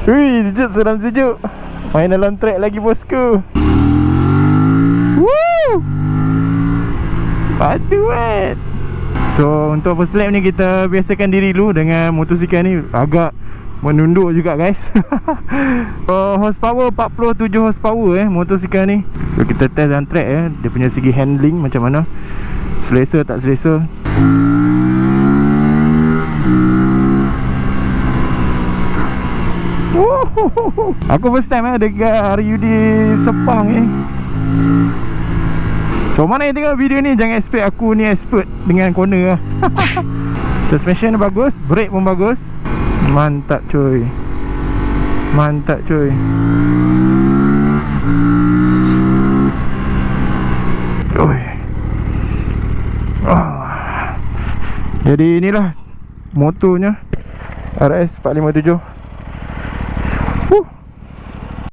Ui, sejuk, seram sejuk. Main dalam track lagi bosku. Woo! Padu kan. So untuk first lap ni kita biasakan diri dulu dengan motosikal ni agak menunduk juga guys. Horsepower 47 horsepower motosikal ni. So kita test dalam track dia punya segi handling macam mana. Selesa tak selesa. Aku first time dekat RUD Sepang ni. So mana yang tengok video ni jangan expect aku ni expert dengan corner lah. Suspension bagus, brake pun bagus. Mantap cuy. Mantap cuy. Oi. Jadi inilah motonya RS 457.